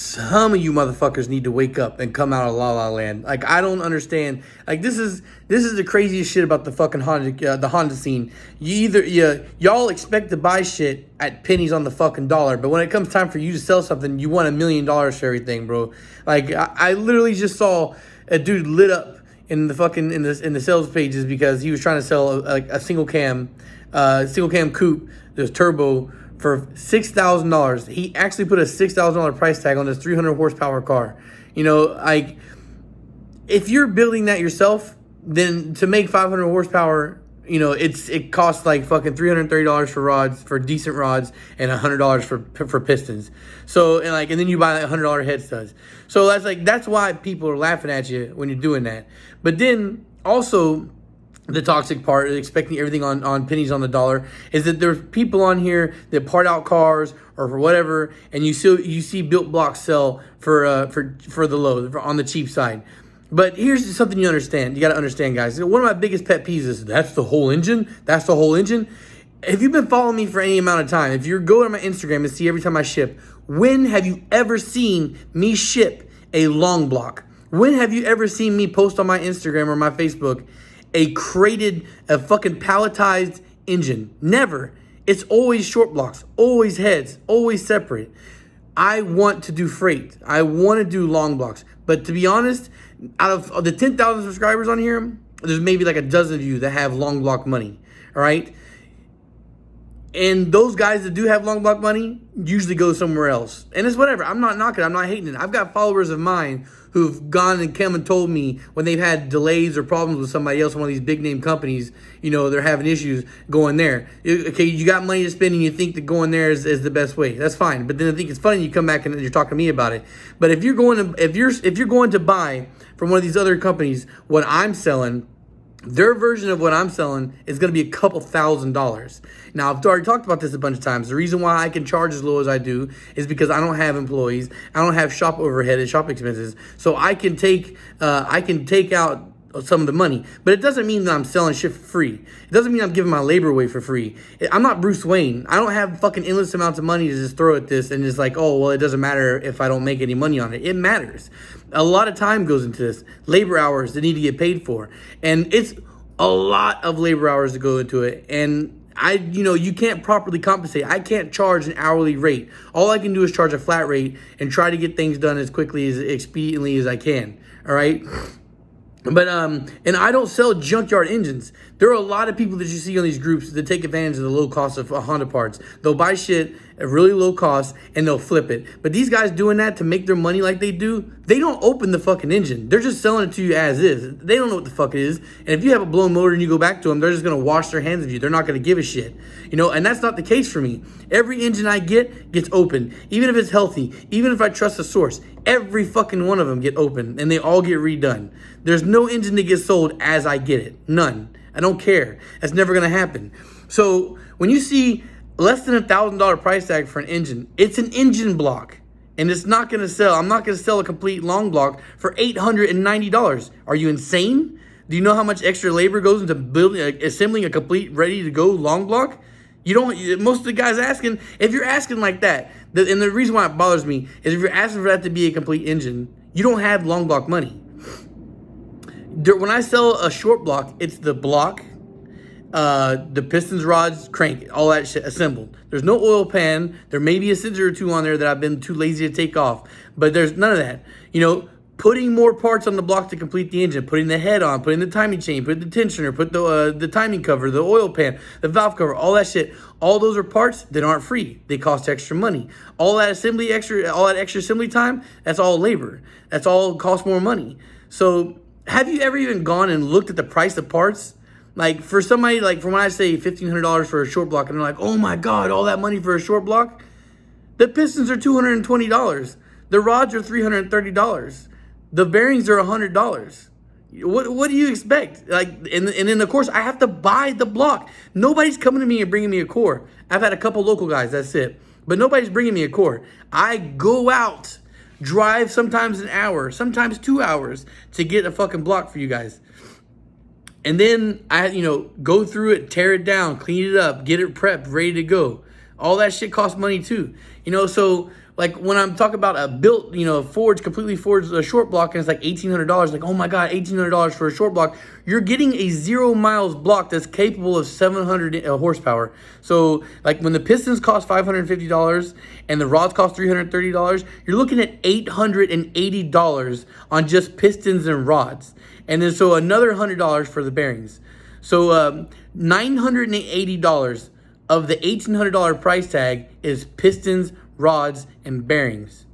some of you motherfuckers need to wake up and come out of La La Land. Like, I don't understand. Like, this is the craziest shit about the fucking Honda scene. Y'all expect to buy shit at pennies on the fucking dollar, but when it comes time for you to sell something, you want $1 million for everything, bro. Like, I literally just saw a dude lit up in the fucking in the sales pages because he was trying to sell a single cam coupe, this turbo, for $6,000. He actually put a $6,000 price tag on this 300 horsepower car. You know, like, if you're building that yourself, then to make 500 horsepower, you know, it costs like fucking $330 for rods, for decent rods, and $100 for pistons. So, and then you buy like $100 head studs. So that's why people are laughing at you when you're doing that. But then also, the toxic part, expecting everything on pennies on the dollar, is that there's people on here that part out cars or for whatever, and you see built blocks sell for the low, on the cheap side. But here's something you understand. You got to understand, guys. One of my biggest pet peeves is that's the whole engine. That's the whole engine. If you've been following me for any amount of time, if you're going to my Instagram and see every time I ship, when have you ever seen me ship a long block? When have you ever seen me post on my Instagram or my Facebook a fucking palletized engine? Never. It's always short blocks, always heads, always separate. I want to do freight. I want to do long blocks. But to be honest, out of the 10,000 subscribers on here, there's maybe like a dozen of you that have long block money. All right. And those guys that do have long block money usually go somewhere else. And it's whatever. I'm not knocking it. I'm not hating it. I've got followers of mine who've gone and come and told me when they've had delays or problems with somebody else, one of these big name companies, you know, they're having issues going there. Okay, you got money to spend and you think that going there is the best way. That's fine. But then I think it's funny you come back and you're talking to me about it. But if you're going to buy from one of these other companies what I'm selling, their version of what I'm selling is going to be a couple $1,000s. Now, I've already talked about this a bunch of times. The reason why I can charge as low as I do is because I don't have employees. I don't have shop overhead and shop expenses. So I can take out some of the money. But it doesn't mean that I'm selling shit for free. It doesn't mean I'm giving my labor away for free. I'm not Bruce Wayne. I don't have fucking endless amounts of money to just throw at this and just like, oh, well, it doesn't matter if I don't make any money on it. It matters. A lot of time goes into this. Labor hours that need to get paid for. And it's a lot of labor hours to go into it. And you can't properly compensate. I can't charge an hourly rate. All I can do is charge a flat rate and try to get things done as quickly, as expediently as I can. All right. But and I don't sell junkyard engines. There are a lot of people that you see on these groups that take advantage of the low cost of Honda parts. They'll buy shit at really low cost and they'll flip it. But these guys doing that to make their money like they do, they don't open the fucking engine. They're just selling it to you as is. They don't know what the fuck it is. And if you have a blown motor and you go back to them, they're just gonna wash their hands of you. They're not gonna give a shit. You know, and that's not the case for me. Every engine I get gets open, even if it's healthy, even if I trust the source. Every fucking one of them get open and they all get redone. There's no engine that gets sold as I get it. None. I don't care. That's never going to happen. So when you see less than $1,000 price tag for an engine, it's an engine block and it's not going to sell. I'm not going to sell a complete long block for $890. Are you insane? Do you know how much extra labor goes into building, assembling a complete ready to go long block? You don't. Most of the guys asking, if you're asking like that, and the reason why it bothers me is if you're asking for that to be a complete engine, you don't have long block money. When I sell a short block, it's the block, the pistons, rods, crank, all that shit assembled. There's no oil pan. There may be a sensor or two on there that I've been too lazy to take off, but there's none of that. You know, putting more parts on the block to complete the engine, putting the head on, putting the timing chain, putting the tensioner, put the timing cover, the oil pan, the valve cover, all that shit. All those are parts that aren't free. They cost extra money. All that extra assembly time, that's all labor. That's all cost more money. So have you ever even gone and looked at the price of parts? Like for somebody, like for when I say $1,500 for a short block, and they're like, oh my God, all that money for a short block? The pistons are $220. The rods are $330. The bearings are $100. What do you expect? Like, and then of course I have to buy the block. Nobody's coming to me and bringing me a core. I've had a couple local guys, that's it. But nobody's bringing me a core. I go out, drive sometimes an hour, sometimes 2 hours to get a fucking block for you guys. And then I, go through it, tear it down, clean it up, get it prepped, ready to go. All that shit costs money too. So like when I'm talking about a built, forged, completely forged a short block, and it's like $1,800. Like, oh my god, $1,800 for a short block. You're getting a 0 miles block that's capable of 700 horsepower. So like when the pistons cost $550 and the rods cost $330, you're looking at $880 on just pistons and rods, and then so another $100 for the bearings. So $980 of the $1,800 price tag is pistons, rods, and bearings.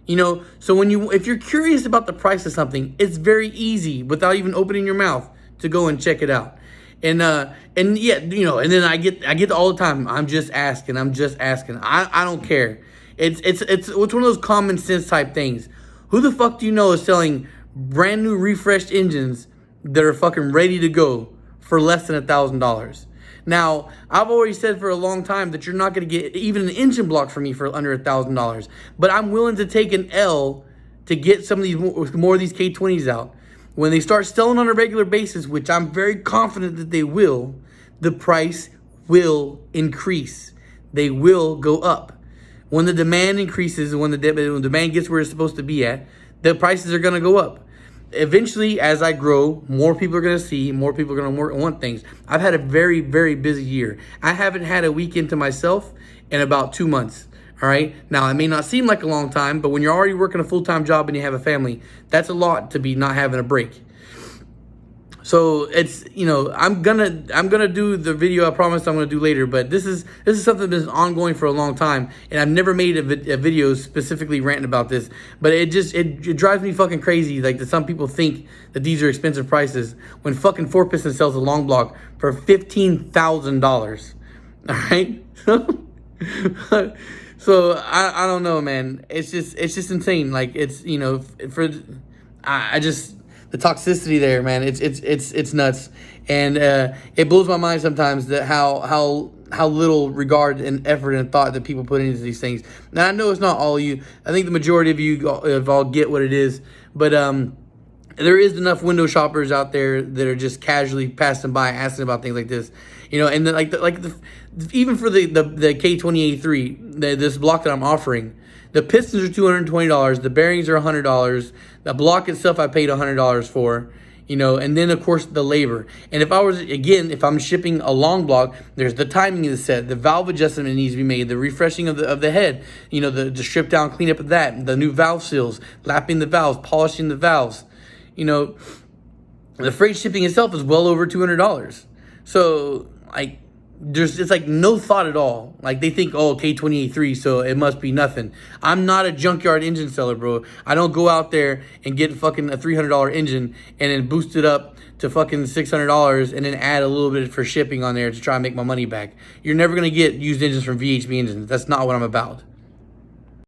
So if you're curious about the price of something, it's very easy without even opening your mouth to go and check it out. And yeah, and then I get all the time, I'm just asking. I don't care. It's one of those common sense type things. Who the fuck do you know is selling brand new refreshed engines that are fucking ready to go for less than $1,000? Now, I've already said for a long time that you're not going to get even an engine block from me for under $1,000. But I'm willing to take an L to get some of these more of these K20s out. When they start selling on a regular basis, which I'm very confident that they will, the price will increase. They will go up. When the demand increases, when the demand gets where it's supposed to be at, the prices are going to go up. Eventually, as I grow, more people are going to see, more people are going to want things. I've had a very, very busy year. I haven't had a weekend to myself in about 2 months. All right. Now, it may not seem like a long time, but when you're already working a full-time job and you have a family, that's a lot to be not having a break. So it's, I'm gonna do the video I promised I'm gonna do later, but this is something that's ongoing for a long time, and I've never made a video specifically ranting about this. But it drives me fucking crazy, like that some people think that these are expensive prices when fucking 4-piston sells a long block for $15,000. All right. So I don't know, man. It's just insane. Like it's the toxicity there, man. It's nuts, and it blows my mind sometimes that how little regard and effort and thought that people put into these things. Now I know it's not all of you. I think the majority of you all get what it is, but there is enough window shoppers out there that are just casually passing by asking about things like this, and even for the K2083, this block that I'm offering, the pistons are $220, the bearings are $100, the block itself I paid $100 for, and then of course the labor. And if I'm shipping a long block, there's the timing of the set, the valve adjustment needs to be made, the refreshing of the head, the strip down cleanup of that, the new valve seals, lapping the valves, polishing the valves. The freight shipping itself is well over $200. So it's like no thought at all. Like they think, oh, K2083, so it must be nothing. I'm not a junkyard engine seller, bro. I don't go out there and get fucking a $300 engine and then boost it up to fucking $600 and then add a little bit for shipping on there to try and make my money back. You're never gonna get used engines from VHB engines. That's not what I'm about.